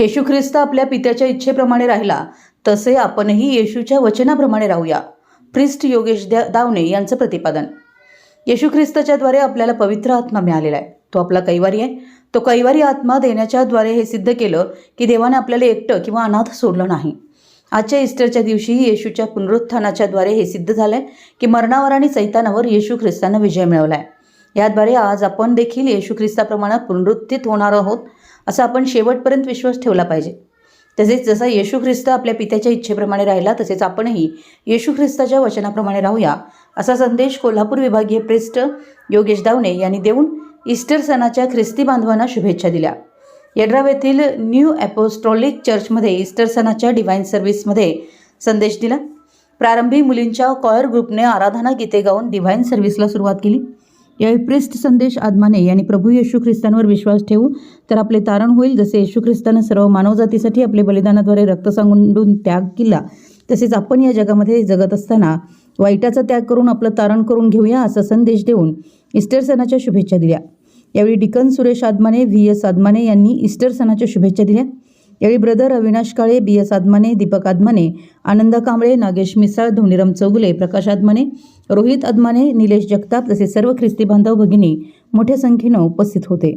येशू ख्रिस्त आपल्या पित्याच्या इच्छेप्रमाणे राहिला तसे आपणही येशूच्या वचनाप्रमाणे राहूया. प्रिस्ट योगेश दावणे यांचं प्रतिपादन. येशू ख्रिस्ताच्या द्वारे आपल्याला पवित्र आत्मा मिळालेला आहे. तो आपला कैवारी आहे. तो कैवारी आत्मा देण्याच्या द्वारे हे सिद्ध केलं की देवाने आपल्याला एकटं किंवा अनाथ सोडलं नाही. आजच्या ईस्टरच्या दिवशी येशूच्या पुनरुत्थानाच्या द्वारे हे सिद्ध झालंय की मरणावर आणि सैतानावर येशू ख्रिस्तानं विजय मिळवलाय. याद्वारे आज आपण देखील येशू ख्रिस्ताप्रमाणे पुनरुत्थित होणार आहोत असा आपण शेवटपर्यंत विश्वास ठेवला पाहिजे. तसेच जसा येशू ख्रिस्त आपल्या पित्याच्या इच्छेप्रमाणे राहिला तसेच आपणही येशू ख्रिस्ताच्या वचनाप्रमाणे राहूया असा संदेश कोल्हापूर विभागीय प्रेस्ट योगेश दावणे यांनी देऊन ईस्टर सणाच्या ख्रिस्ती बांधवांना शुभेच्छा दिल्या. यड्राव येथील न्यू अपोस्टॉलिक चर्चमध्ये ईस्टर सणाच्या डिव्हाइन सर्व्हिसमध्ये संदेश दिला. प्रारंभी मुलींच्या कॉयर ग्रुपने आराधना गीते गाऊन डिव्हाइन सर्व्हिसला सुरुवात केली. यावेळी प्रिस्ट संदेश आदमाने यांनी प्रभू येशू ख्रिस्तांवर विश्वास ठेवू तर आपले तारण होईल. जसे येशू ख्रिस्तानं सर्व मानवजातीसाठी आपले बलिदानाद्वारे रक्त सांडून त्याग केला तसेच आपण या जगामध्ये जगत असताना वाईटाचा त्याग करून आपलं तारण करून घेऊया असा संदेश देऊन ईस्टर सणाच्या शुभेच्छा दिल्या. यावेळी डिकन सुरेश आदमाने, VS आदमाने यांनी ईस्टर सणाच्या शुभेच्छा दिल्या. यावेळी ब्रदर अविनाश काळे, BS आदमाने, दीपक आदमाने, आनंद कांबळे, नागेश मिसाळ, धोनीराम चौगुले, प्रकाश आदमाने, रोहित आदमाने, निलेश जगताप तसेच सर्व ख्रिस्ती बांधव भगिनी मोठ्या संख्येनं उपस्थित होते.